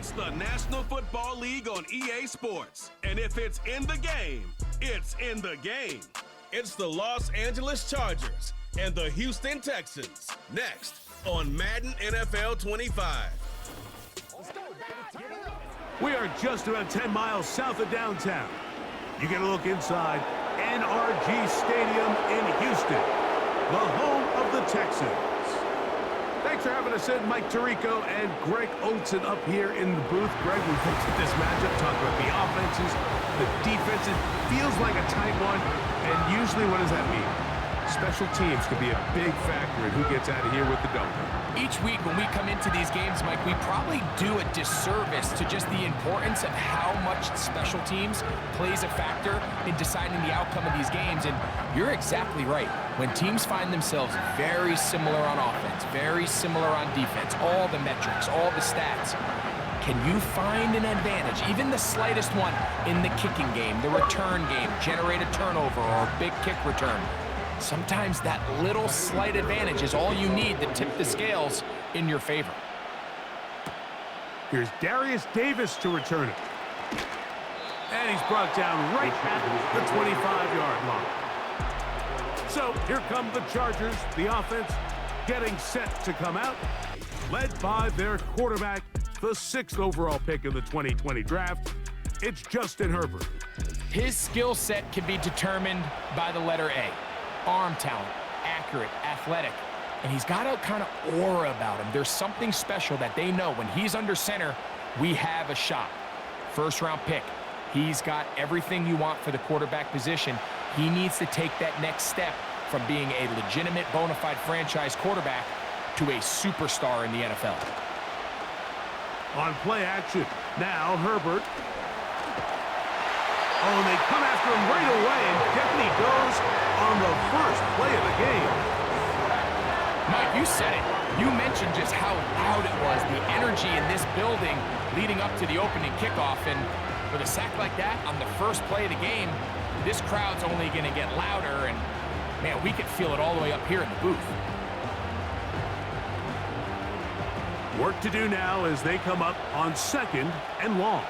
It's the National Football League on EA Sports. And if it's in the game, it's in the game. It's the Los Angeles Chargers and the Houston Texans. Next on Madden NFL 25. We are just about 10 miles south of downtown. You get a look inside NRG Stadium in Houston, the home of the Texans. Thanks for having us in, Mike Tirico and Greg Olson up here in the booth. Greg, we looked at this matchup, talk about the offenses, the defenses. Feels like a tight one, and usually what does that mean? Special teams can be a big factor in who gets out of here with the W. Each week when we come into these games, Mike, we probably do a disservice to just the importance of how much special teams plays a factor in deciding the outcome of these games. And you're exactly right. When teams find themselves very similar on offense, very similar on defense, all the metrics, all the stats, can you find an advantage, even the slightest one, in the kicking game, the return game, generate a turnover or a big kick return? Sometimes that little slight advantage is all you need to tip the scales in your favor. Here's Darius Davis to return it. And he's brought down right at the 25-yard line. So here come the Chargers, the offense getting set to come out, led by their quarterback, the 6th overall pick in the 2020 draft. It's Justin Herbert. His skill set can be determined by the letter A. Arm talent, accurate, athletic, and he's got a kind of aura about him. There's something special that they know when he's under center, we have a shot. First-round pick. He's got everything you want for the quarterback position. He needs to take that next step from being a legitimate, bona fide franchise quarterback to a superstar in the NFL. On play action, now Herbert. Oh, and they come after him right away, and down he goes on the first play of the game. Mike, you said it. You mentioned just how loud it was, the energy in this building leading up to the opening kickoff. And with a sack like that on the first play of the game, this crowd's only going to get louder. And, man, we can feel it all the way up here in the booth. Work to do now as they come up on 2nd and long.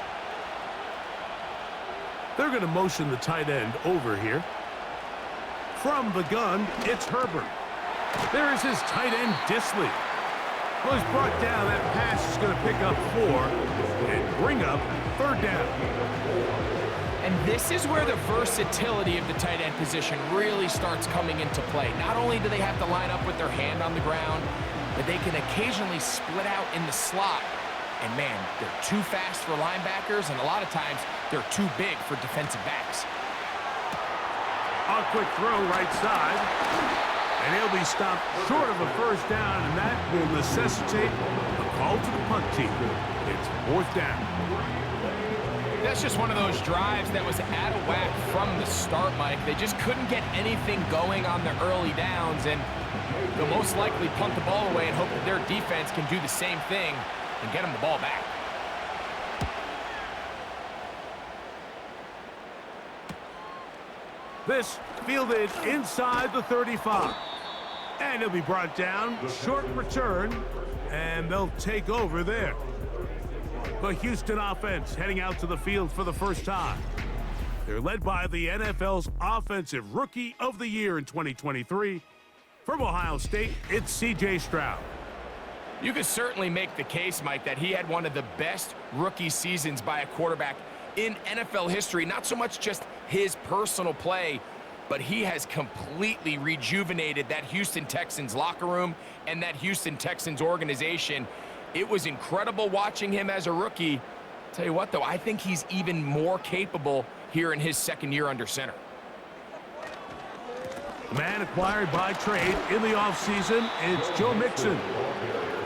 They're going to motion the tight end over here. From the gun, it's Herbert. There is his tight end, Disley. Well, he's brought down. That pass is going to pick up 4 and bring up 3rd down. And this is where the versatility of the tight end position really starts coming into play. Not only do they have to line up with their hand on the ground, but they can occasionally split out in the slot. And, man, they're too fast for linebackers, and a lot of times they're too big for defensive backs. A quick throw right side, and he'll be stopped short of a first down, and that will necessitate a call to the punt team. It's 4th down. That's just one of those drives that was out of whack from the start, Mike. They just couldn't get anything going on the early downs, and they'll most likely punt the ball away and hope that their defense can do the same thing and get them the ball back. This fielded inside the 35. And he'll be brought down. Short return. And they'll take over there. The Houston offense heading out to the field for the first time. They're led by the NFL's Offensive Rookie of the Year in 2023. From Ohio State, it's C.J. Stroud. You could certainly make the case, Mike, that he had one of the best rookie seasons by a quarterback in NFL history. Not so much just his personal play, but he has completely rejuvenated that Houston Texans locker room and that Houston Texans organization. It was incredible watching him as a rookie. Tell you what, though, I think he's even more capable here in his 2nd year under center. The man acquired by trade in the offseason, it's Joe Mixon.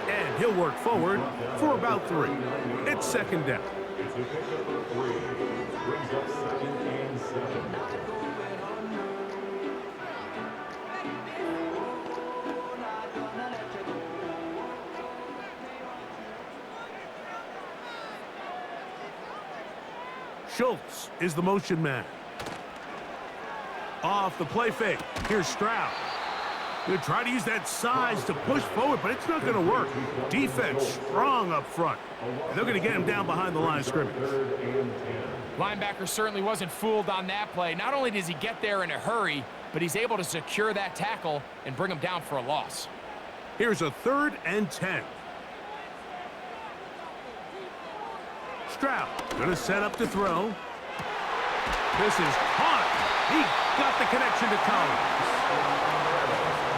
And he'll work forward for about 3. It's 2nd down. Schultz is the motion man. Off the play fake. Here's Stroud. They're trying to use that size to push forward, but it's not going to work. Defense strong up front. And they're going to get him down behind the line of scrimmage. Linebacker certainly wasn't fooled on that play. Not only does he get there in a hurry, but he's able to secure that tackle and bring him down for a loss. Here's a 3rd and 10. Stroud going to set up to throw. This is hot. He got the connection to Collins.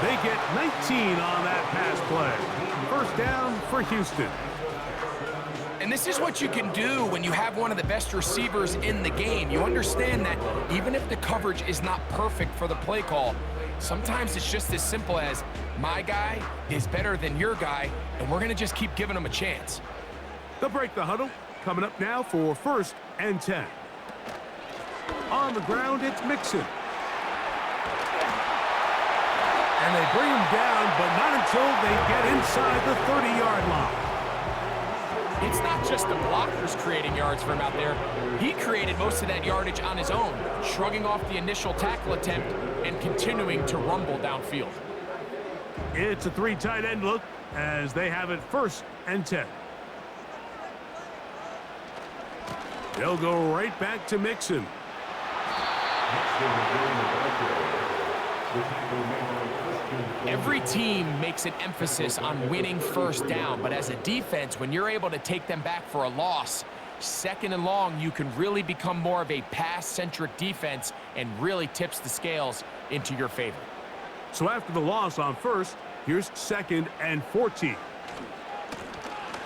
They get 19 on that pass play. First down for Houston. And this is what you can do when you have one of the best receivers in the game. You understand that even if the coverage is not perfect for the play call, sometimes it's just as simple as my guy is better than your guy, and we're going to just keep giving him a chance. They'll break the huddle. Coming up now for 1st and 10. On the ground, it's Mixon. And they bring him down, but not until they get inside the 30-yard line. It's not just the blockers creating yards for him out there. He created most of that yardage on his own, shrugging off the initial tackle attempt and continuing to rumble downfield. It's a 3 tight end look as they have it 1st and 10. They'll go right back to Mixon. Every team makes an emphasis on winning 1st down, but as a defense, when you're able to take them back for a loss, 2nd and long, you can really become more of a pass-centric defense and really tips the scales into your favor. So after the loss on 1st, here's 2nd and 14.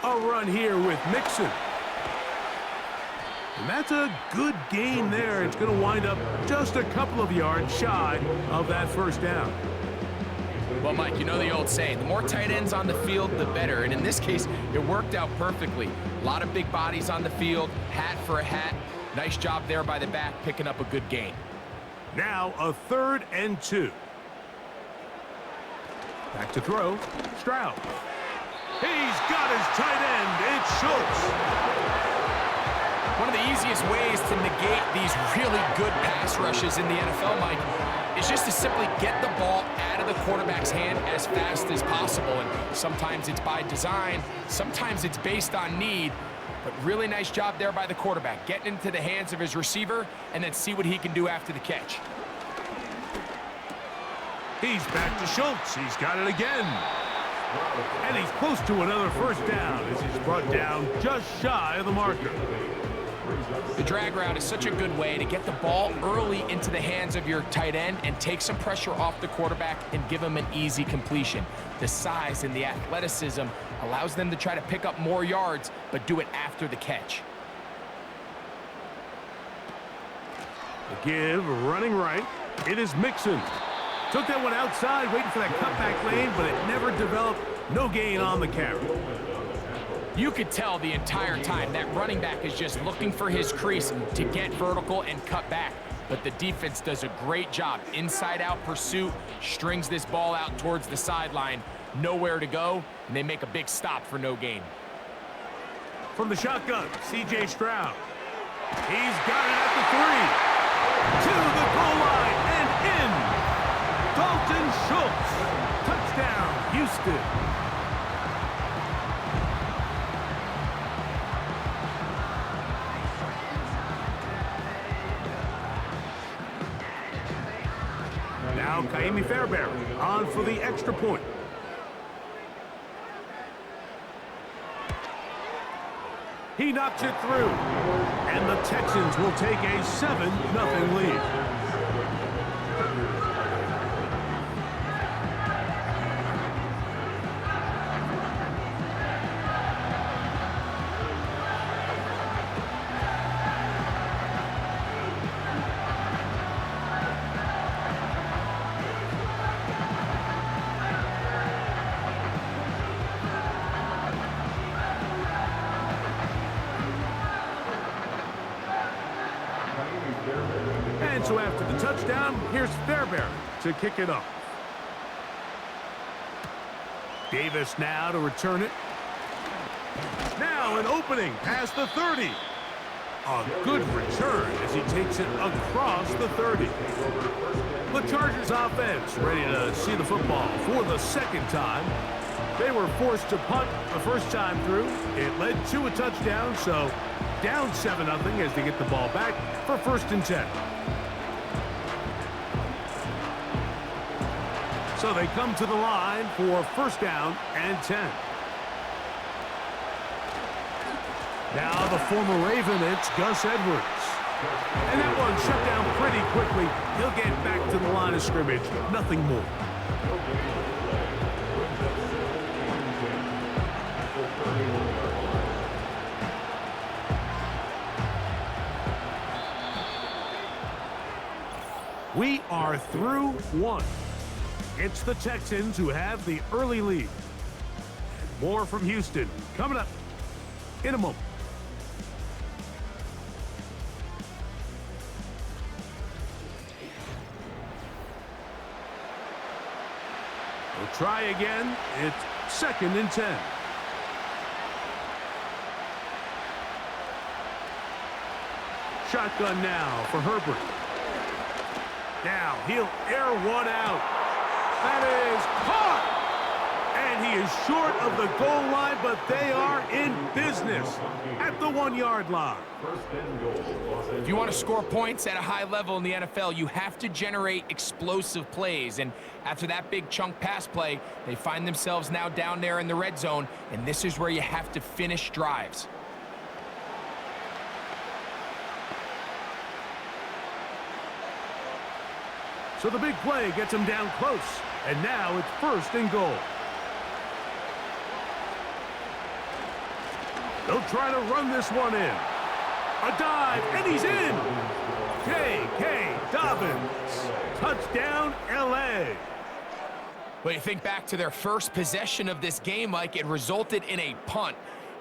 A run here with Mixon. And that's a good gain there. It's going to wind up just a couple of yards shy of that 1st down. Well, Mike, you know the old saying, the more tight ends on the field, the better. And in this case, it worked out perfectly. A lot of big bodies on the field, hat for a hat. Nice job there by the back, picking up a good gain. Now a 3rd and 2. Back to throw. Stroud. He's got his tight end. It's Schultz. One of the easiest ways to negate these really good pass rushes in the NFL, Mike, is just to simply get the ball out of the quarterback's hand as fast as possible. And sometimes it's by design, sometimes it's based on need, but really nice job there by the quarterback, getting into the hands of his receiver and then see what he can do after the catch. He's back to Schultz. He's got it again. And he's close to another 1st down as he's brought down just shy of the marker. The drag route is such a good way to get the ball early into the hands of your tight end and take some pressure off the quarterback and give him an easy completion. The size and the athleticism allows them to try to pick up more yards, but do it after the catch. The give, running right. It is Mixon. Took that one outside, waiting for that cutback lane, but it never developed. No gain on the carry. You could tell the entire time that running back is just looking for his crease to get vertical and cut back. But the defense does a great job. Inside-out pursuit, strings this ball out towards the sideline. Nowhere to go, and they make a big stop for no gain. From the shotgun, C.J. Stroud. He's got it at the 3. To the goal line and in. Dalton Schultz. Touchdown, Houston. Now Kaimi Fairbairn on for the extra point. He knocks it through, and the Texans will take a 7-0 lead. And so after the touchdown, here's Fairbairn to kick it off. Davis now to return it. Now an opening past the 30. A good return as he takes it across the 30. The Chargers offense ready to see the football for the second time. They were forced to punt the first time through. It led to a touchdown, so down 7-0 as they get the ball back for 1st and 10. So they come to the line for 1st down and 10. Now the former Raven, it's Gus Edwards. And that one shut down pretty quickly. He'll get back to the line of scrimmage. Nothing more. We are through 1. It's the Texans who have the early lead. More from Houston coming up in a moment. We'll try again. It's 2nd and 10. Shotgun now for Herbert. Now he'll air one out. That is caught! And he is short of the goal line, but they are in business at the 1-yard line. If you want to score points at a high level in the NFL, you have to generate explosive plays. And after that big chunk pass play, they find themselves now down there in the red zone, and this is where you have to finish drives. So the big play gets him down close, and now it's 1st and goal. They'll try to run this one in. A dive, and he's in. J.K. Dobbins. Touchdown, L.A. Well, you think back to their first possession of this game, Mike, it resulted in a punt.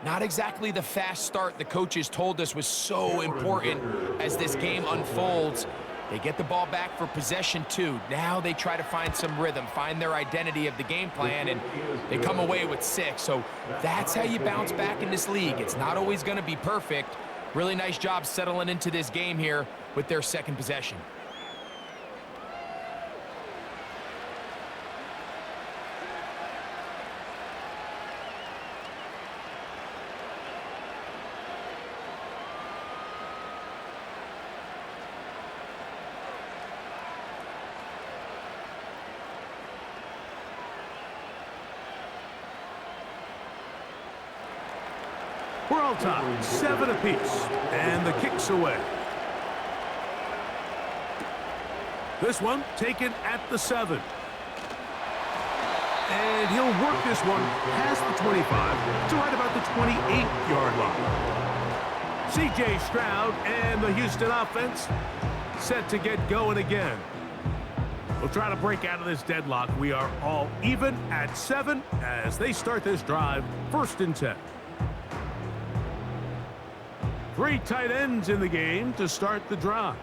Not exactly the fast start the coaches told us was so important as this game unfolds. They get the ball back for possession 2. Now they try to find some rhythm, find their identity of the game plan, and they come away with 6. So that's how you bounce back in this league. It's not always going to be perfect. Really nice job settling into this game here with their 2nd possession. We're all tied, 7 apiece, and the kick's away. This one taken at the 7. And he'll work this one past the 25 to right about the 28-yard line. C.J. Stroud and the Houston offense set to get going again. We'll try to break out of this deadlock. We are all even at 7 as they start this drive, 1st and 10. 3 tight ends in the game to start the drive.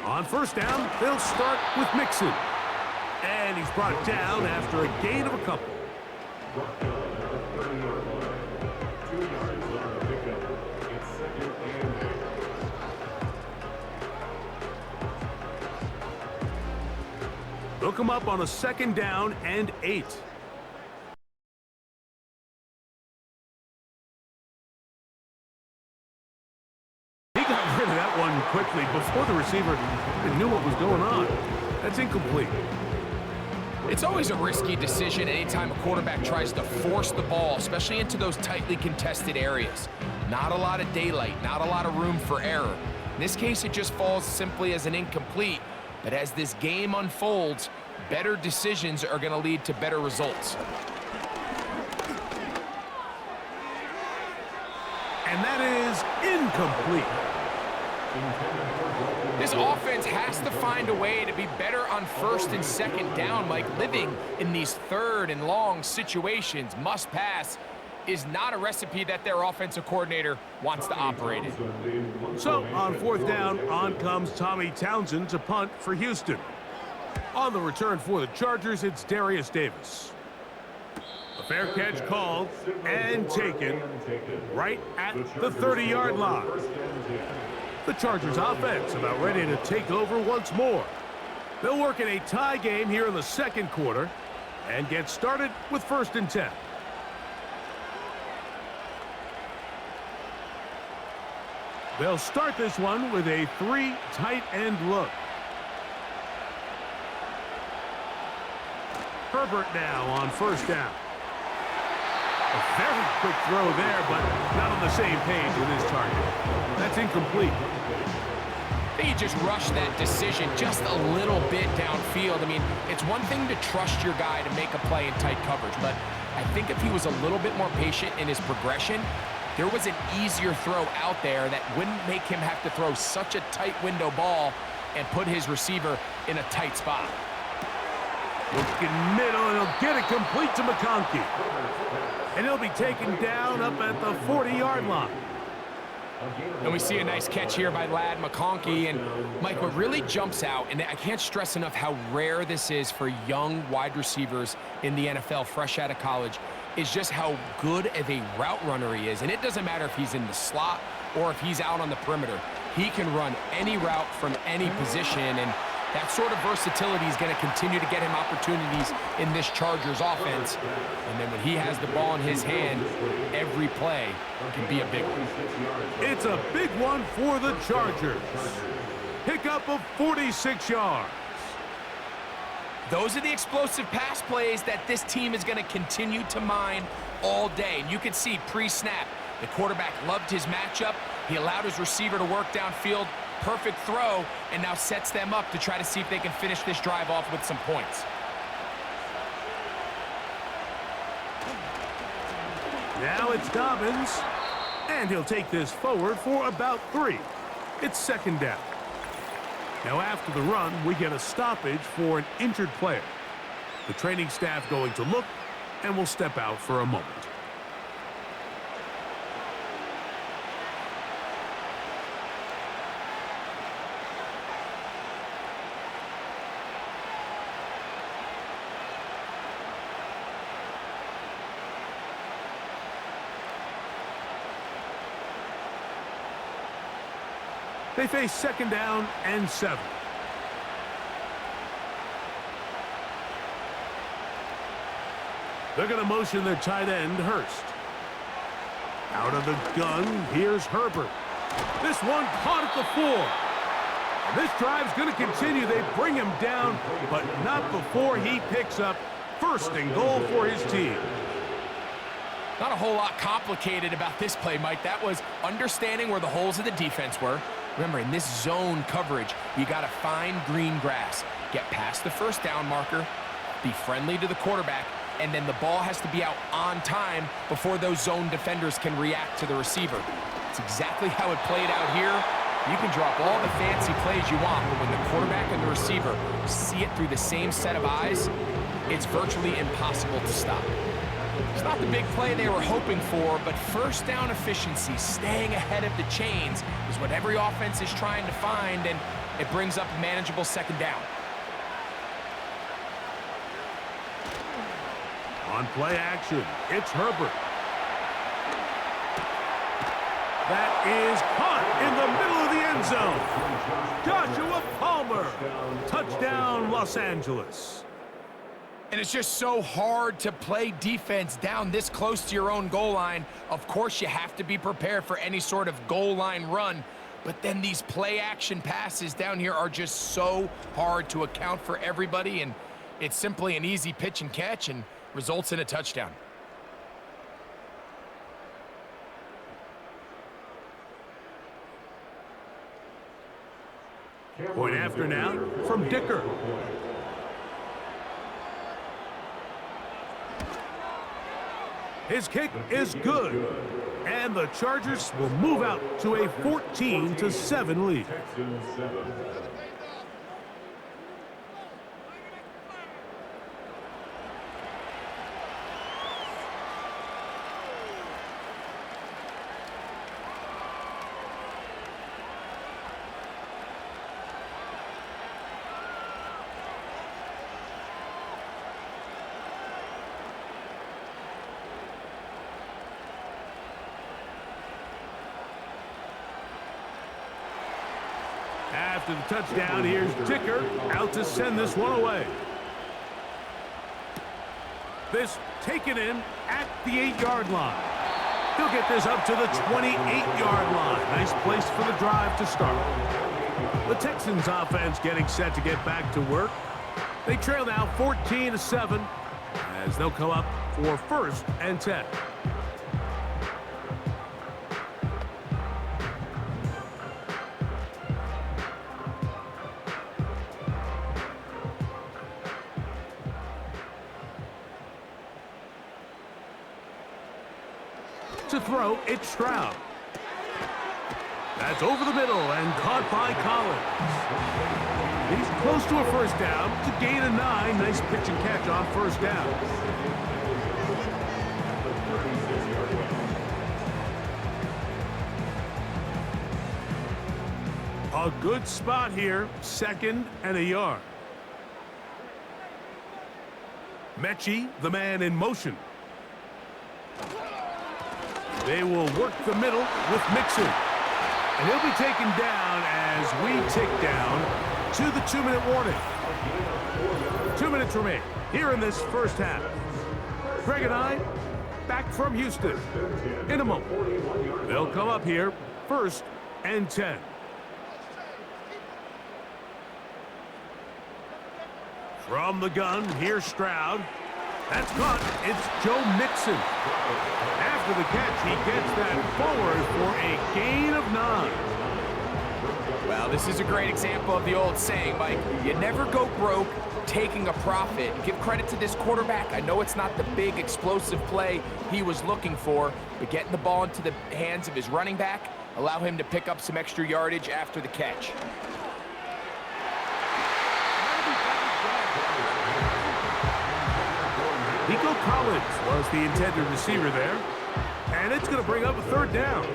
On 1st down, they'll start with Mixon. And he's brought down after a gain of a couple. They'll come up on a 2nd down and 8. Quickly before the receiver knew what was going on. That's incomplete. It's always a risky decision anytime a quarterback tries to force the ball, especially into those tightly contested areas. Not a lot of daylight, not a lot of room for error. In this case, it just falls simply as an incomplete. But as this game unfolds, better decisions are going to lead to better results. And that is incomplete. This offense has to find a way to be better on 1st and 2nd down, Mike. Living in these 3rd and long situations, must pass, is not a recipe that their offensive coordinator wants to operate in. So on 4th down, on comes Tommy Townsend to punt for Houston. On the return for the Chargers, it's Darius Davis. A fair catch called and taken right at the 30-yard line. The Chargers offense about ready to take over once more. They'll work in a tie game here in the second quarter and get started with 1st and 10. They'll start this one with a 3 tight end look. Herbert now on 1st down. A very quick throw there, but not on the same page with his target. That's incomplete. I think he just rushed that decision just a little bit downfield. I mean, it's one thing to trust your guy to make a play in tight coverage, but I think if he was a little bit more patient in his progression, there was an easier throw out there that wouldn't make him have to throw such a tight window ball and put his receiver in a tight spot. Looking middle, and he'll get it complete to McConkey. And he'll be taken down up at the 40-yard line. And we see a nice catch here by Lad McConkey. And, Mike, what really jumps out, and I can't stress enough how rare this is for young wide receivers in the NFL fresh out of college, is just how good of a route runner he is. And it doesn't matter if he's in the slot or if he's out on the perimeter. He can run any route from any position, and that sort of versatility is going to continue to get him opportunities in this Chargers offense. And then when he has the ball in his hand, every play can be a big one. It's a big one for the Chargers. Pickup of 46 yards. Those are the explosive pass plays that this team is going to continue to mine all day. And you can see pre-snap, the quarterback loved his matchup. He allowed his receiver to work downfield. Perfect throw, and now sets them up to try to see if they can finish this drive off with some points. Now it's Dobbins, and he'll take this forward for about 3. It's 2nd down. Now after the run, we get a stoppage for an injured player. The training staff going to look, and will step out for a moment. They face 2nd down and 7. They're going to motion their tight end, Hurst. Out of the gun, here's Herbert. This one caught at the 4. And this drive's going to continue. They bring him down, but not before he picks up 1st and goal for his team. Not a whole lot complicated about this play, Mike. That was understanding where the holes of the defense were. Remember, in this zone coverage, you got to find green grass, get past the 1st down marker, be friendly to the quarterback, and then the ball has to be out on time before those zone defenders can react to the receiver. It's exactly how it played out here. You can drop all the fancy plays you want, but when the quarterback and the receiver see it through the same set of eyes, it's virtually impossible to stop. It's not the big play they were hoping for, but 1st down efficiency, staying ahead of the chains, is what every offense is trying to find, and it brings up a manageable 2nd down. On play action, it's Herbert. That is caught in the middle of the end zone. Joshua Palmer. Touchdown, Los Angeles. And it's just so hard to play defense down this close to your own goal line. Of course, you have to be prepared for any sort of goal line run. But then these play action passes down here are just so hard to account for everybody. And it's simply an easy pitch and catch and results in a touchdown. Point after now from Dicker. His kick is good, and the Chargers will move out to a 14-7 lead. After the touchdown, here's Dicker out to send this one away. This taken in at the 8-yard line. He'll get this up to the 28-yard line. Nice place for the drive to start. The Texans offense getting set to get back to work. They trail now 14-7 as they'll come up for 1st and 10. To throw, it's Stroud. That's over the middle and caught by Collins. He's close to a 1st down to gain a 9. Nice pitch and catch on 1st down. A good spot here, 2nd and a yard. Mechie, the man in motion. They will work the middle with Mixon. And he'll be taken down as we tick down to the 2-minute warning. 2 minutes remain here in this 1st half. Greg and I back from Houston in a moment. They'll come up here 1st and 10. From the gun, here's Stroud. That's caught. It's Joe Mixon. After the catch, he gets that forward for a gain of 9. Well, this is a great example of the old saying, Mike. You never go broke taking a profit. Give credit to this quarterback. I know it's not the big explosive play he was looking for, but getting the ball into the hands of his running back, allow him to pick up some extra yardage after the catch. Nico Collins was the intended receiver there, and it's going to bring up a 3rd down.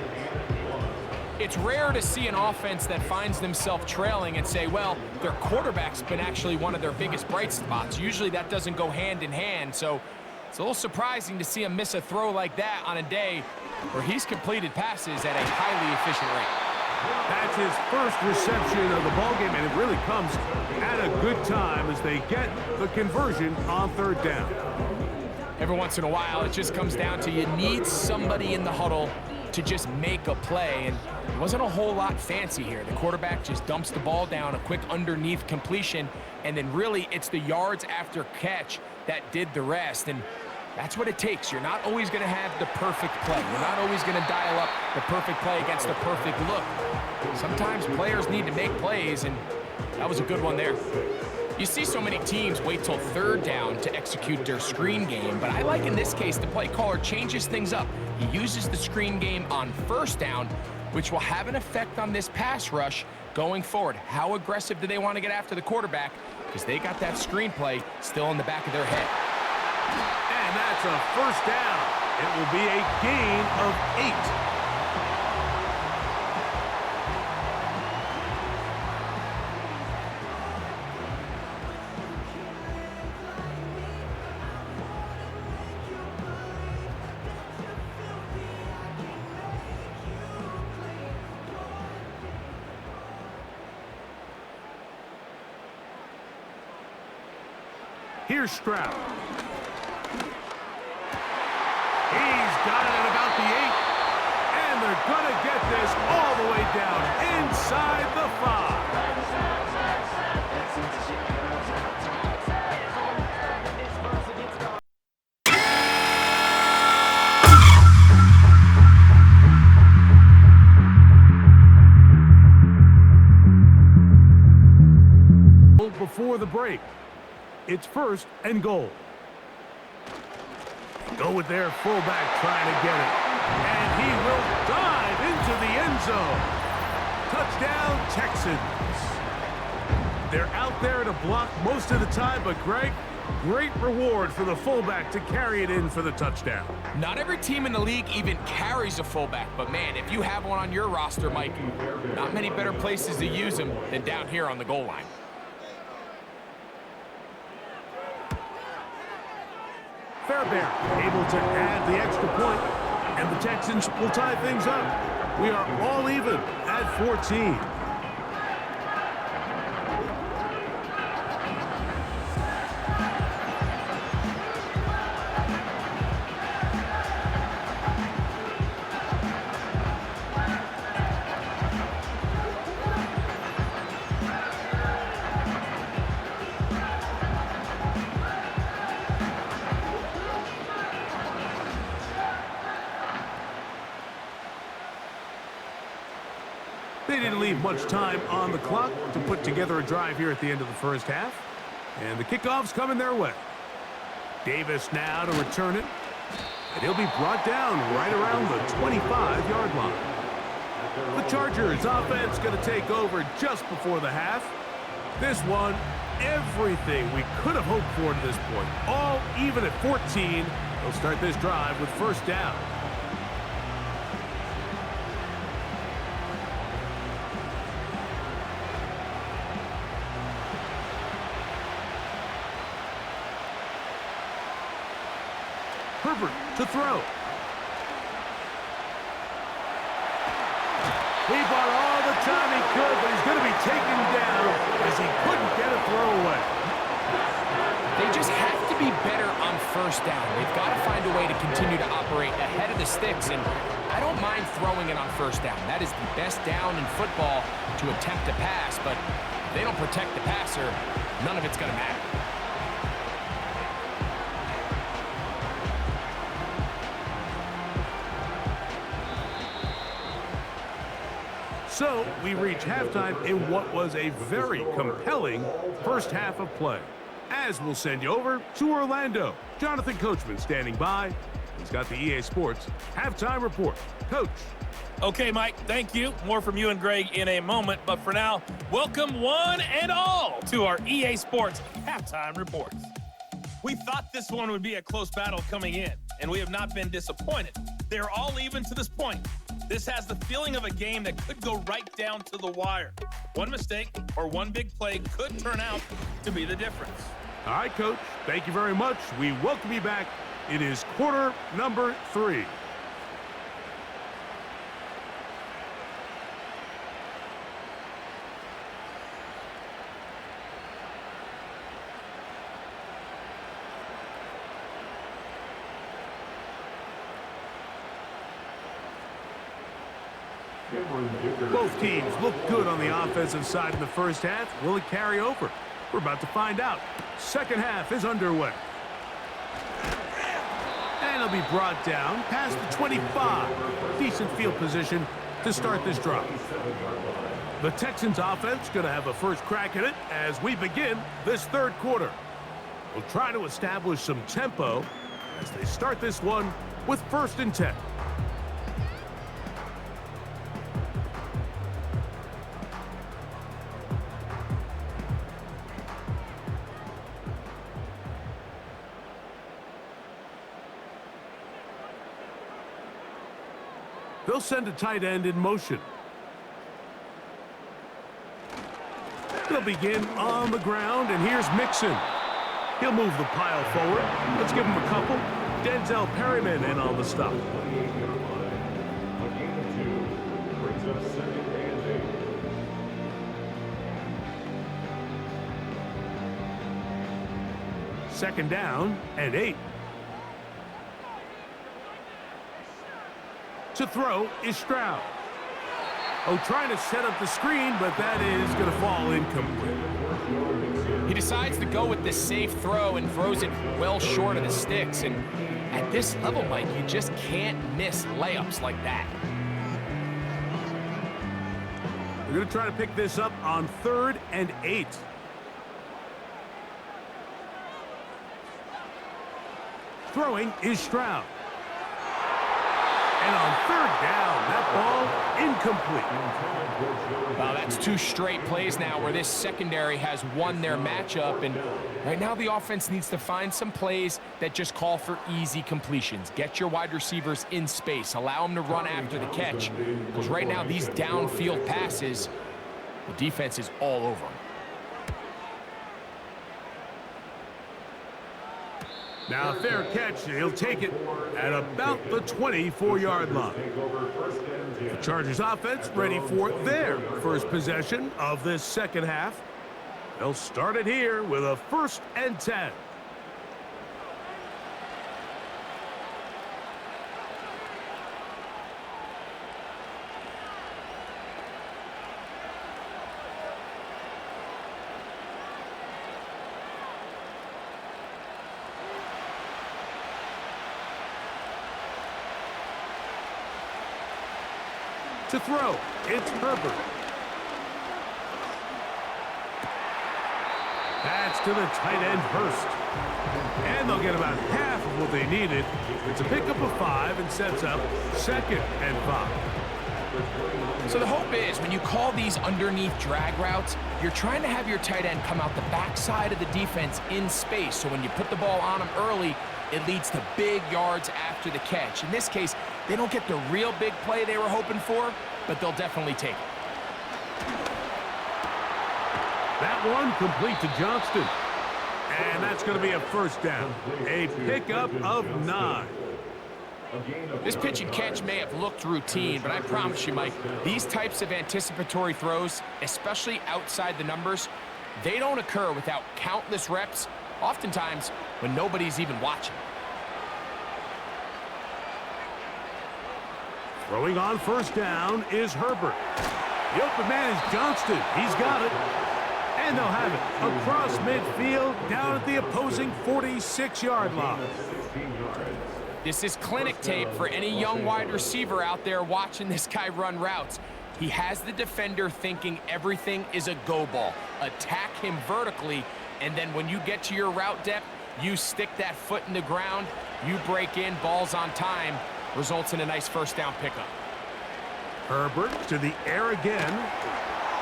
It's rare to see an offense that finds themselves trailing and say, well, their quarterback's been actually one of their biggest bright spots. Usually that doesn't go hand in hand, so it's a little surprising to see him miss a throw like that on a day where he's completed passes at a highly efficient rate. That's his 1st reception of the ballgame, and it really comes at a good time as they get the conversion on 3rd down. Every once in a while, it just comes down to you need somebody in the huddle to just make a play, and it wasn't a whole lot fancy here. The quarterback just dumps the ball down, a quick underneath completion, and then really it's the yards after catch that did the rest, and that's what it takes. You're not always going to have the perfect play. You're not always going to dial up the perfect play against the perfect look. Sometimes players need to make plays, and that was a good one there. You see so many teams wait till 3rd down to execute their screen game, but I like in this case the play caller changes things up. He uses the screen game on 1st down, which will have an effect on this pass rush going forward. How aggressive do they want to get after the quarterback? Because they got that screen play still in the back of their head. And that's a 1st down. It will be a gain of 8. Here's Stroud. He's got it at about the 8. And they're going to get this all the way down inside the 5. Before the break, it's 1st and goal. Go with their fullback trying to get it. And he will dive into the end zone. Touchdown, Texans. They're out there to block most of the time, but Greg, great reward for the fullback to carry it in for the touchdown. Not every team in the league even carries a fullback, but man, if you have one on your roster, Mike, not many better places to use them than down here on the goal line. Fairbairn able to add the extra point, and the Texans will tie things up. We are all even at 14. They didn't leave much time on the clock to put together a drive here at the end of the first half. And the kickoff's coming their way. Davis now to return it. And he'll be brought down right around the 25-yard line. The Chargers offense going to take over just before the half. This one, everything we could have hoped for to this point. All even at 14. They'll start this drive with first down. Herbert to throw. He bought all the time he could, but he's going to be taken down as he couldn't get a throw away. They just have to be better on first down. They've got to find a way to continue to operate ahead of the sticks, and I don't mind throwing it on first down. That is the best down in football to attempt to pass, but if they don't protect the passer, none of it's going to matter. So we reach halftime in what was a very compelling first half of play. As we'll send you over to Orlando. Jonathan Coachman standing by. He's got the EA Sports halftime report. Coach. Okay, Mike, thank you. More from you and Greg in a moment. But for now, welcome one and all to our EA Sports halftime reports. We thought this one would be a close battle coming in, and we have not been disappointed. They're all even to this point. This has the feeling of a game that could go right down to the wire. One mistake or one big play could turn out to be the difference. All right, Coach. Thank you very much. We welcome you back. It is quarter number 3. Both teams look good on the offensive side in the first half. Will it carry over? We're about to find out. Second half is underway. And it'll be brought down past the 25. Decent field position to start this drive. The Texans offense going to have a first crack at it as we begin this third quarter. We'll try to establish some tempo as they start this one with 1st and 10. They'll send a tight end in motion. They'll begin on the ground, and here's Mixon. He'll move the pile forward. Let's give him a couple. Denzel Perryman in on the stop. Second down and 8. To throw is Stroud. Oh, trying to set up the screen, but that is going to fall incomplete. He decides to go with the safe throw and throws it well short of the sticks. And at this level, Mike, you just can't miss layups like that. We're going to try to pick this up on 3rd and 8. Throwing is Stroud. And on 3rd down, that ball incomplete. Wow, that's 2 straight plays now where this secondary has won their matchup. And right now the offense needs to find some plays that just call for easy completions. Get your wide receivers in space. Allow them to run after the catch. Because right now these downfield passes, the defense is all over them. Now a fair catch, he'll take it at about the 24-yard line. The Chargers offense ready for their first possession of this second half. They'll start it here with a 1st and 10. To throw, it's Herbert. That's to the tight end Hurst. And they'll get about half of what they needed. It's a pickup of 5 and sets up 2nd and 5. So the hope is when you call these underneath drag routes, you're trying to have your tight end come out the backside of the defense in space. So when you put the ball on him early, it leads to big yards after the catch. In this case, they don't get the real big play they were hoping for, but they'll definitely take it. That one complete to Johnston. And that's going to be a first down. A pickup of 9. This pitch and catch may have looked routine, but I promise you, Mike, these types of anticipatory throws, especially outside the numbers, they don't occur without countless reps, oftentimes when nobody's even watching. Throwing on first down is Herbert. The open man is Johnston. He's got it. And they'll have it across midfield down at the opposing 46-yard line. This is clinic tape for any young wide receiver out there watching this guy run routes. He has the defender thinking everything is a go ball. Attack him vertically, and then when you get to your route depth, you stick that foot in the ground, you break in, balls on time, results in a nice first down pickup. Herbert to the air again.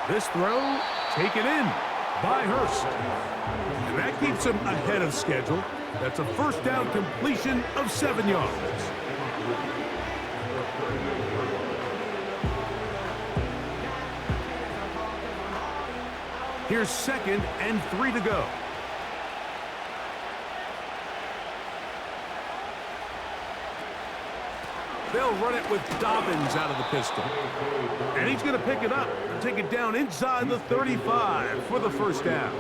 This throw taken in by Hurst. And that keeps him ahead of schedule. That's a first down completion of 7 yards. Here's 2nd and 3 to go. They'll run it with Dobbins out of the pistol. And he's going to pick it up and take it down inside the 35 for the first down.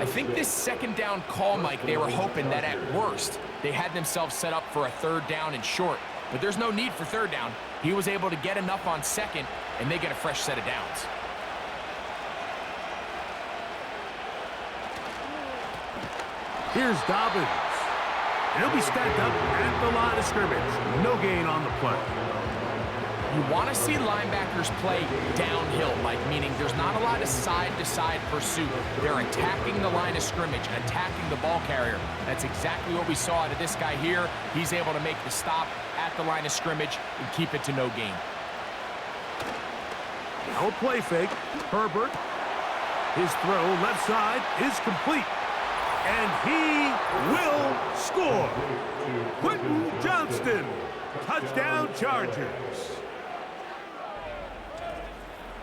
I think this second down call, Mike, they were hoping that at worst, they had themselves set up for a 3rd down and short. But there's no need for 3rd down. He was able to get enough on 2nd, and they get a fresh set of downs. Here's Dobbins. And he'll be stacked up at the line of scrimmage. No gain on the play. You want to see linebackers play downhill, Mike, meaning there's not a lot of side-to-side pursuit. They're attacking the line of scrimmage, attacking the ball carrier. That's exactly what we saw out of this guy here. He's able to make the stop at the line of scrimmage and keep it to no gain. Now a play fake. Herbert. His throw left side is complete. And he will score. Quentin Johnston. Touchdown Chargers.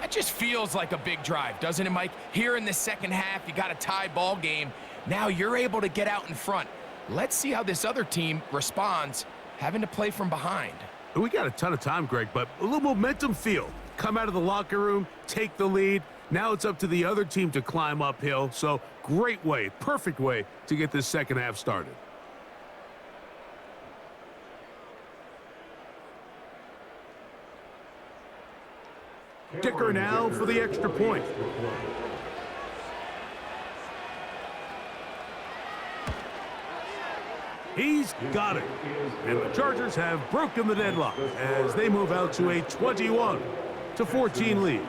That just feels like a big drive, doesn't it, Mike? Here in the second half, you got a tie ball game. Now you're able to get out in front. Let's see how this other team responds, having to play from behind. We got a ton of time, Greg, but a little momentum feel. Come out of the locker room, take the lead. Now it's up to the other team to climb uphill. So great way, perfect way to get this second half started. Dicker now for the extra point. He's got it. And the Chargers have broken the deadlock as they move out to a 21-14 lead.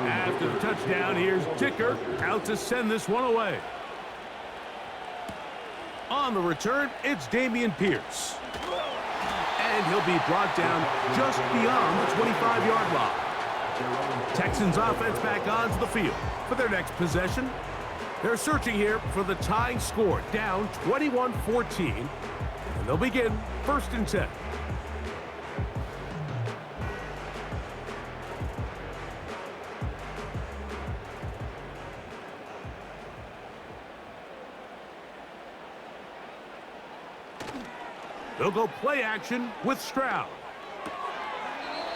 After the touchdown, here's Dicker out to send this one away. On the return, it's Dameon Pierce. And he'll be brought down just beyond the 25-yard line. Texans offense back onto the field for their next possession. They're searching here for the tying score, down 21-14. And they'll begin 1st and 10. They'll go play action with Stroud.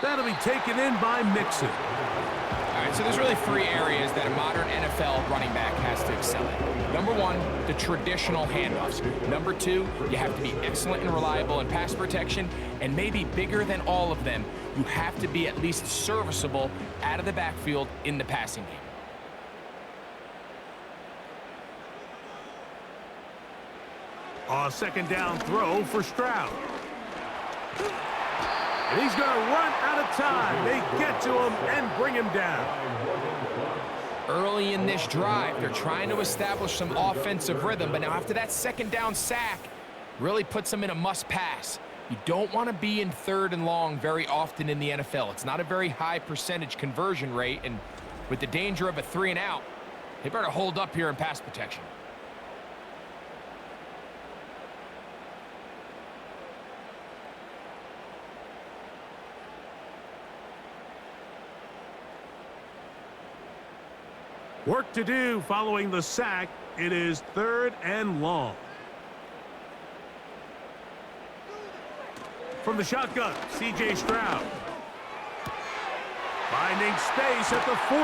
That'll be taken in by Mixon. All right, right, so there's really three areas that a modern NFL running back has to excel in. Number one, the traditional handoffs. Number two, you have to be excellent and reliable in pass protection. And maybe bigger than all of them, you have to be at least serviceable out of the backfield in the passing game. A second down throw for Stroud. And he's going to run out of time. They get to him and bring him down. Early in this drive, they're trying to establish some offensive rhythm, but now after that second down sack, really puts them in a must pass. You don't want to be in third and long very often in the NFL. It's not a very high percentage conversion rate, and with the danger of a 3 and out, they better hold up here in pass protection. Work to do following the sack. It is 3rd and long. From the shotgun, C.J. Stroud. Finding space at the 40.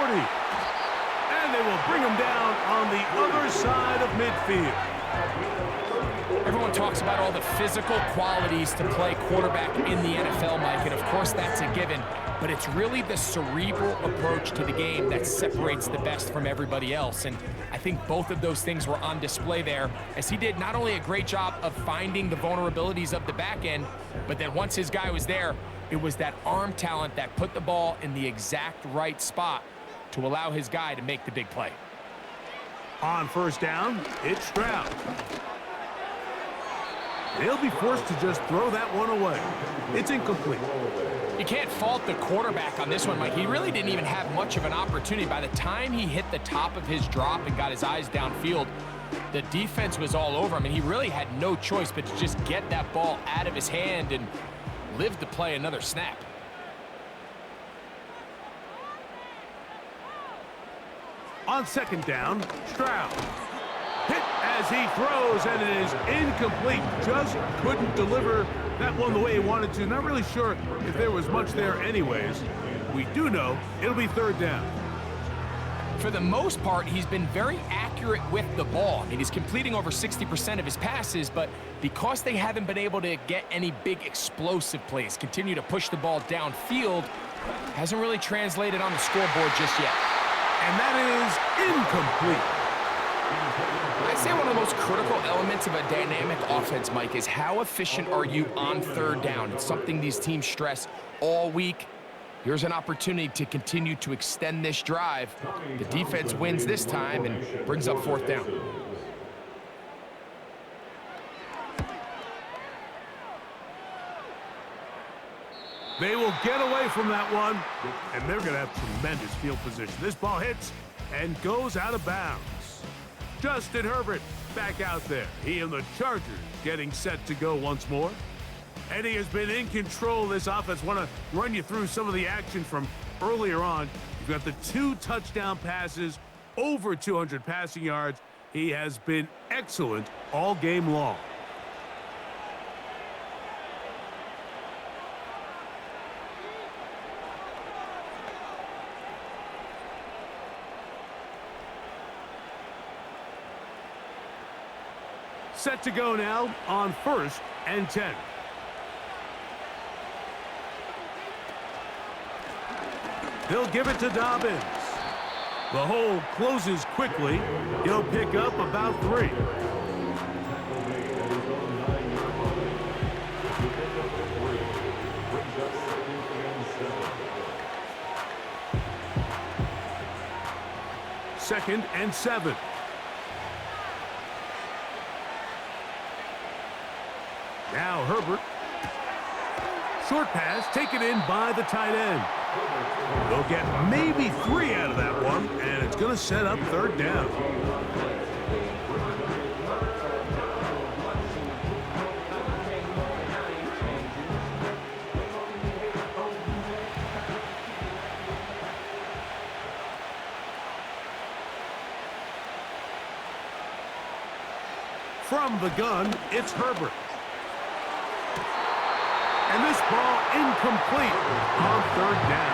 And they will bring him down on the other side of midfield. Everyone talks about all the physical qualities to play quarterback in the NFL, Mike, and of course that's a given. But it's really the cerebral approach to the game that separates the best from everybody else. And I think both of those things were on display there, as he did not only a great job of finding the vulnerabilities of the back end, but then once his guy was there, it was that arm talent that put the ball in the exact right spot to allow his guy to make the big play. On first down, it's Stroud. They'll be forced to just throw that one away. It's incomplete. You can't fault the quarterback on this one, Mike. He really didn't even have much of an opportunity. By the time he hit the top of his drop and got his eyes downfield, the defense was all over him, and he really had no choice but to just get that ball out of his hand and live to play another snap. On second down, Stroud. Hit as he throws, and it is incomplete. Just couldn't deliver that one the way he wanted to. Not really sure if there was much there anyways. We do know it'll be 3rd down. For the most part, he's been very accurate with the ball. I mean, he's completing over 60% of his passes, but because they haven't been able to get any big explosive plays, continue to push the ball downfield, hasn't really translated on the scoreboard just yet. And that is incomplete. I'd say one of the most critical elements of a dynamic offense, Mike, is how efficient are you on 3rd down? It's something these teams stress all week. Here's an opportunity to continue to extend this drive. The defense wins this time and brings up 4th down. They will get away from that one, and they're going to have tremendous field position. This ball hits and goes out of bounds. Justin Herbert back out there. He and the Chargers getting set to go once more. And he has been in control of this offense. Want to run you through some of the action from earlier on. You've got the 2 touchdown passes, over 200 passing yards. He has been excellent all game long. Set to go now on 1st and 10. He'll give it to Dobbins. The hole closes quickly. He'll pick up about 3. Second and 7. Now Herbert. Short pass taken in by the tight end. They'll get maybe 3 out of that one, and it's going to set up 3rd down. From the gun, it's Herbert. And this ball incomplete on 3rd down.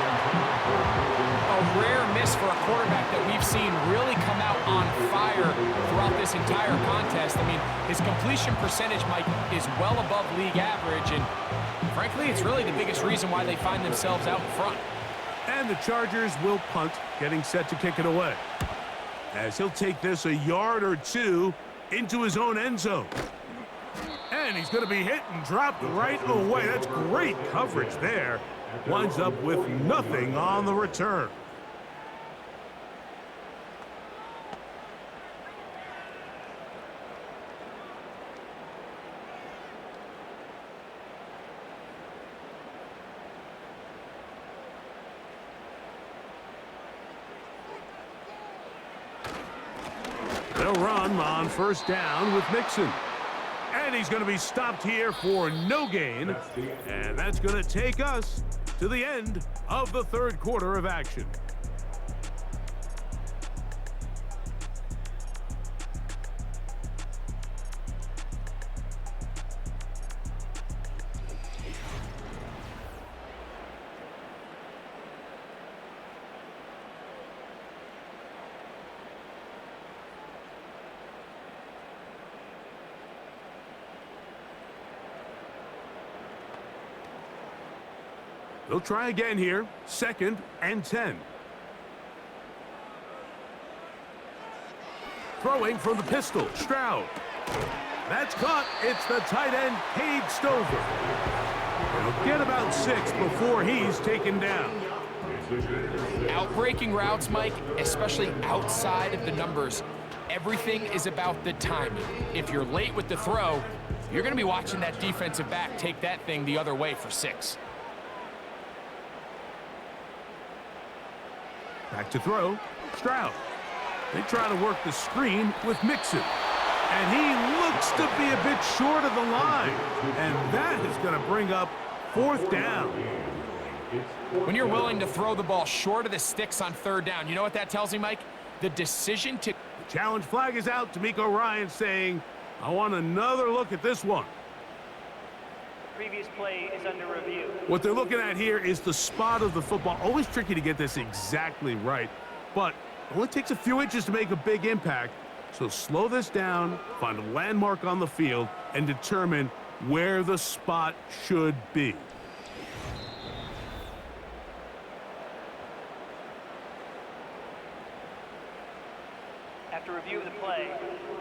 a rare miss for a quarterback that we've seen really come out on fire throughout this entire contest. I mean, his completion percentage, Mike, is well above league average, and frankly, it's really the biggest reason why they find themselves out in front. And the Chargers will punt, getting set to kick it away, as he'll take this a yard or two into his own end zone. And he's going to be hit and dropped right away. That's great coverage there. Winds up with nothing on the return. They'll run on first down with Mixon. And he's going to be stopped here for no gain. And that's going to take us to the end of the third quarter of action. They'll try again here. 2nd and 10. Throwing from the pistol. Stroud. That's caught. It's the tight end, Cade Stover. He'll get about 6 before he's taken down. Outbreaking routes, Mike, especially outside of the numbers, everything is about the timing. If you're late with the throw, you're going to be watching that defensive back take that thing the other way for 6. Back to throw. Stroud. They try to work the screen with Mixon. And he looks to be a bit short of the line. And that is going to bring up 4th down. When you're willing to throw the ball short of the sticks on 3rd down, you know what that tells me, Mike? The decision to... The challenge flag is out. D'Amico Ryan saying, I want another look at this one. Previous play is under review. What they're looking at here is the spot of the football. Always tricky to get this exactly right, but it only takes a few inches to make a big impact. So slow this down, find a landmark on the field, and determine where the spot should be. After review of the play,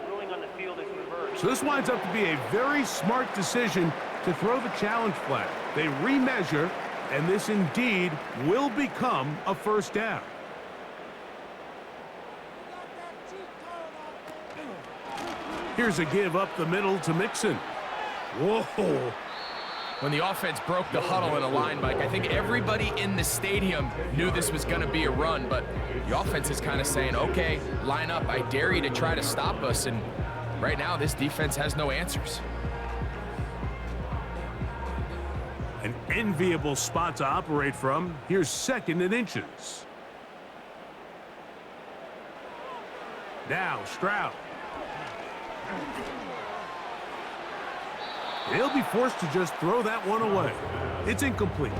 ruling on the field is reversed. So this winds up to be a very smart decision to throw the challenge flag. They remeasure, and this indeed will become a 1st down. Here's a give up the middle to Mixon. Whoa. When the offense broke the huddle in a line, Mike, I think everybody in the stadium knew this was going to be a run, but the offense is kind of saying, okay, line up, I dare you to try to stop us, and right now this defense has no answers. An enviable spot to operate from. Here's 2nd and inches. Now Stroud. He'll be forced to just throw that one away. It's incomplete.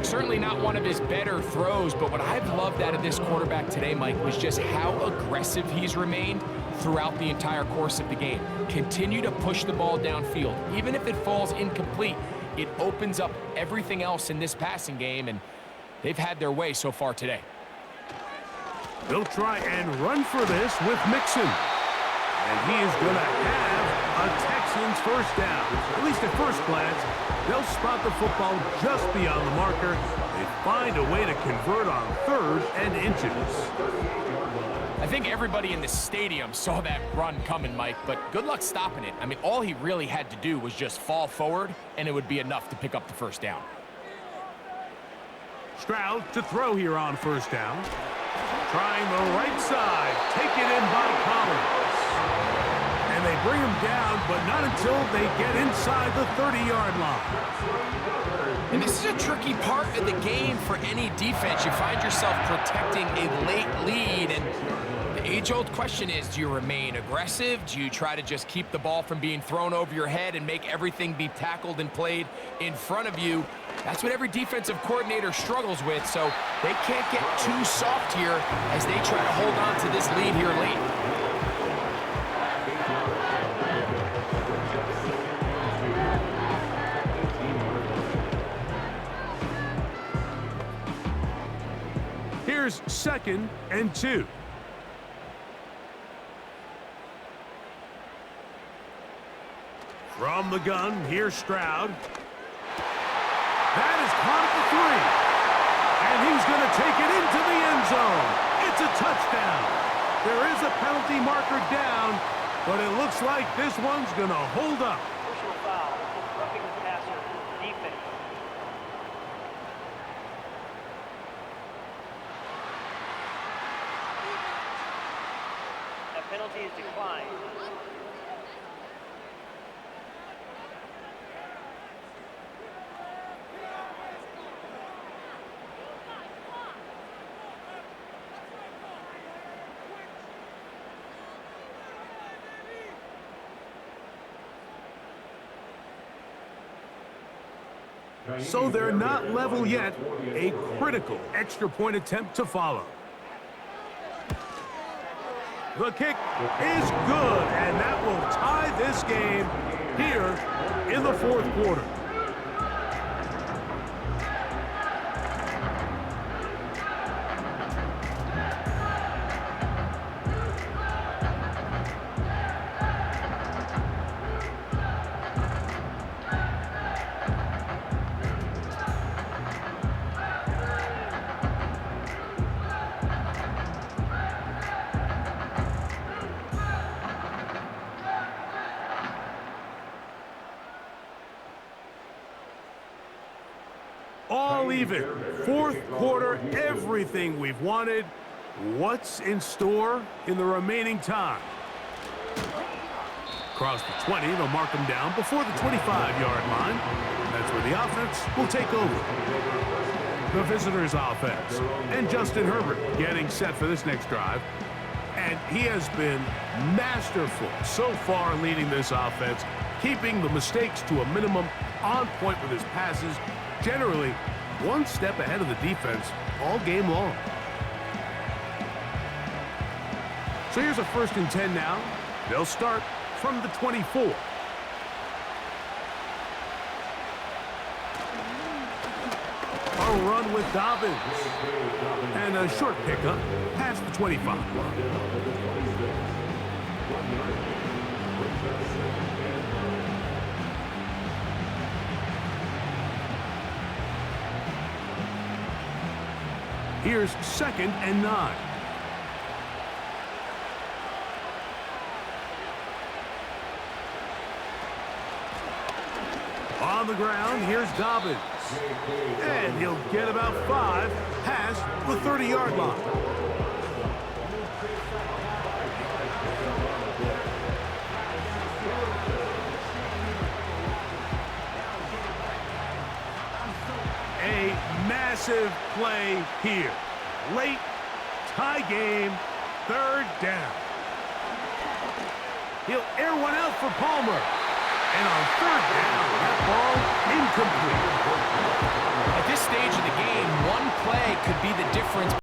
Certainly not one of his better throws, but what I've loved out of this quarterback today, Mike, was just how aggressive he's remained throughout the entire course of the game. Continue to push the ball downfield. Even if it falls incomplete, it opens up everything else in this passing game, and they've had their way so far today. They'll try and run for this with Mixon. And he is going to have a Texans 1st down. At least at first glance, they'll spot the football just beyond the marker. They find a way to convert on 3rd and inches. I think everybody in the stadium saw that run coming, Mike, but good luck stopping it. I mean, all he really had to do was just fall forward, and it would be enough to pick up the 1st down. Stroud to throw here on 1st down. Trying the right side. Taken in by Collins. And they bring him down, but not until they get inside the 30-yard line. And this is a tricky part of the game for any defense. You find yourself protecting a late lead, and the age-old question is, do you remain aggressive? Do you try to just keep the ball from being thrown over your head and make everything be tackled and played in front of you? That's what every defensive coordinator struggles with, so they can't get too soft here as they try to hold on to this lead here late. Here's 2nd and 2. From the gun, here's Stroud. That is caught at the 3. And he's going to take it into the end zone. It's a touchdown. There is a penalty marker down, but it looks like this one's going to hold up. Personal foul, roughing the passer, defense. That penalty is declined. So they're not level yet. A critical extra point attempt to follow. The kick is good, and that will tie this game here in the 4th quarter. All even. 4th quarter, everything we've wanted. What's in store in the remaining time? Across the 20, they'll mark them down before the 25-yard line. That's where the offense will take over. The visitors' offense. And Justin Herbert getting set for this next drive. And he has been masterful so far leading this offense, keeping the mistakes to a minimum, on point with his passes, generally one step ahead of the defense all game long. So here's a 1st and 10 now. They'll start from the 24. A run with Dobbins. And a short pickup past the 25. Here's 2nd and 9. On the ground, here's Dobbins. And he'll get about 5 past the 30-yard line. A massive play here. Late, tie game, 3rd down. He'll air one out for Palmer. And on 3rd down, that ball incomplete. At this stage of the game, one play could be the difference.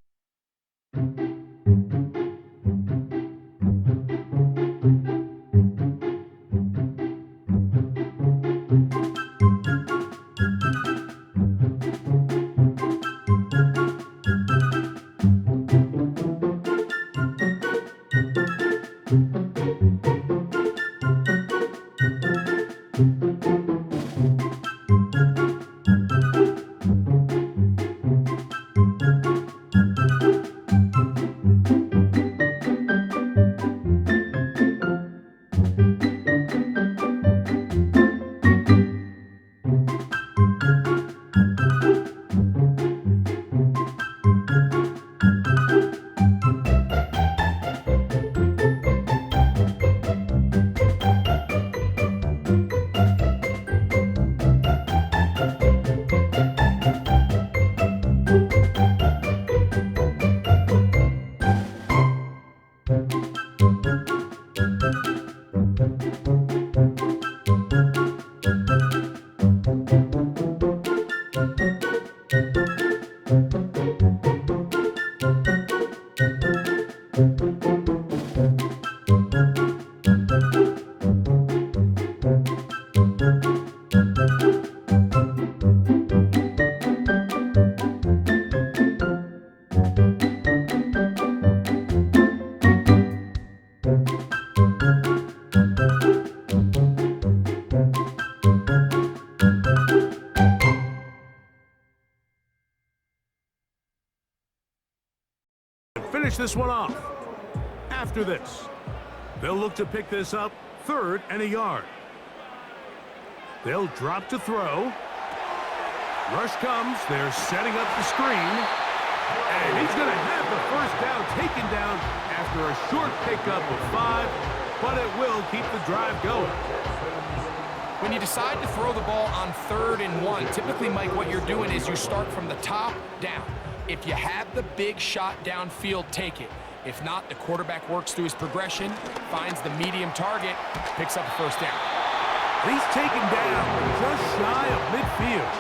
Finish this one off. After this, they'll look to pick this up 3rd and a yard. They'll drop to throw. Rush comes. They're setting up the screen. And he's going to have the first down taken down after a short pickup of 5, but it will keep the drive going. When you decide to throw the ball on 3rd and 1, typically, Mike, what you're doing is you start from the top down. If you have the big shot downfield, take it. If not, the quarterback works through his progression, finds the medium target, picks up a first down. He's taken down just shy of midfield.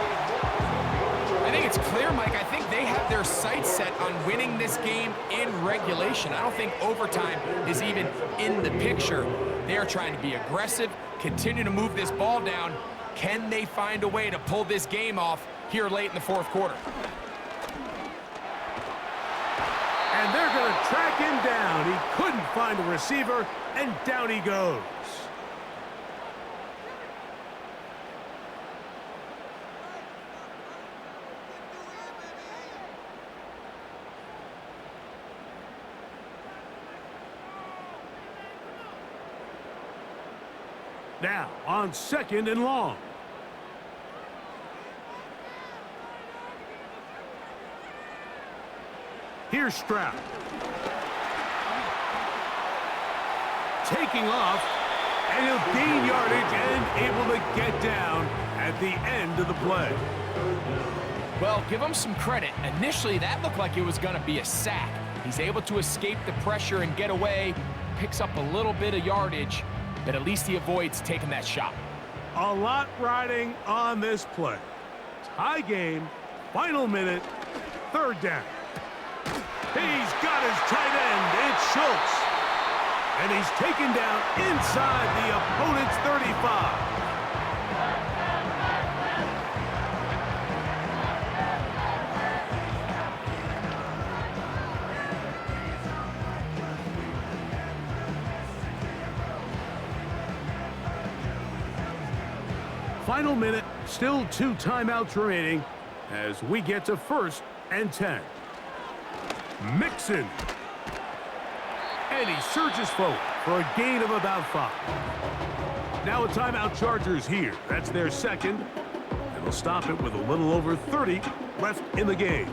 I think it's clear, Mike. I think they have their sights set on winning this game in regulation. I don't think overtime is even in the picture. They are trying to be aggressive, continue to move this ball down. Can they find a way to pull this game off here late in the 4th quarter? And they're going to track him down. He couldn't find a receiver, and down he goes. Now, on 2nd and long. Here's Stroud. Taking off, and he'll gain yardage and able to get down at the end of the play. Well, give him some credit. Initially, that looked like it was going to be a sack. He's able to escape the pressure and get away, picks up a little bit of yardage, but at least he avoids taking that shot. A lot riding on this play. Tie game, final minute, 3rd down. He's got his tight end. It's Schultz. And he's taken down inside the opponent's 35. Final minute, still 2 timeouts remaining as we get to 1st and 10. Mixon. And he surges forward for a gain of about 5. Now a timeout, Chargers here. That's their 2nd. And they'll stop it with a little over 30 left in the game.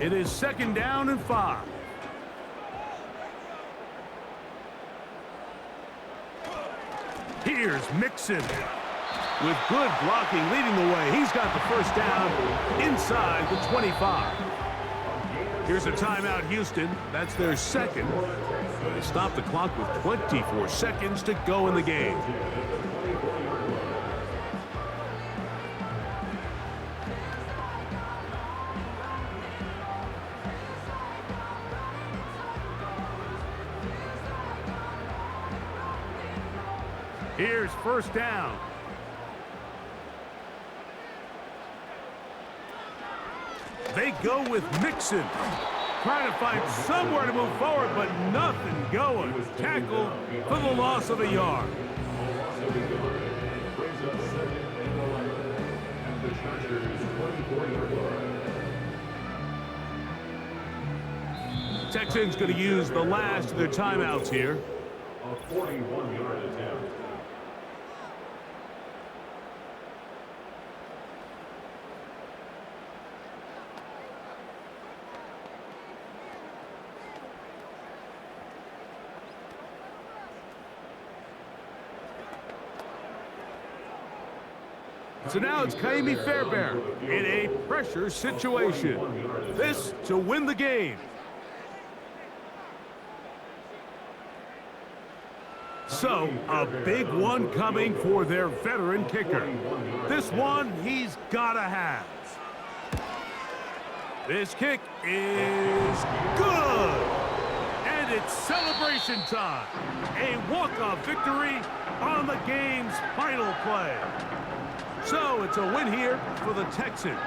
It is 2nd down and 5. Here's Mixon with good blocking leading the way. He's got the first down inside the 25. Here's a timeout, Houston. That's their 2nd. They stop the clock with 24 seconds to go in the game. Here's 1st down. They go with Mixon. Trying to find somewhere to move forward, but nothing going. Tackle for the loss of a yard. Texans going to use the last of their timeouts here. A 41-yard attempt. So now it's Kaimi Fairbairn in a pressure situation. This to win the game. So, a big one coming for their veteran kicker. This one he's gotta have. This kick is good! And it's celebration time. A walk-off victory on the game's final play. So, it's a win here for the Texans.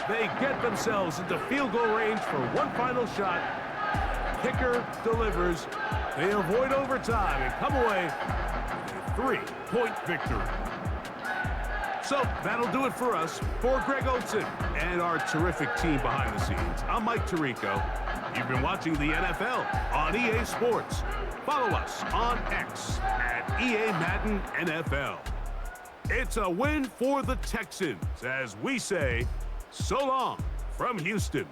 They get themselves into field goal range for one final shot. Kicker delivers. They avoid overtime and come away with a 3-point victory. So that'll do it for us. For Greg Olson and our terrific team behind the scenes, I'm Mike Tirico. You've been watching the NFL on EA Sports. Follow us on X at EA Madden NFL. It's a win for the Texans as we say so long from Houston.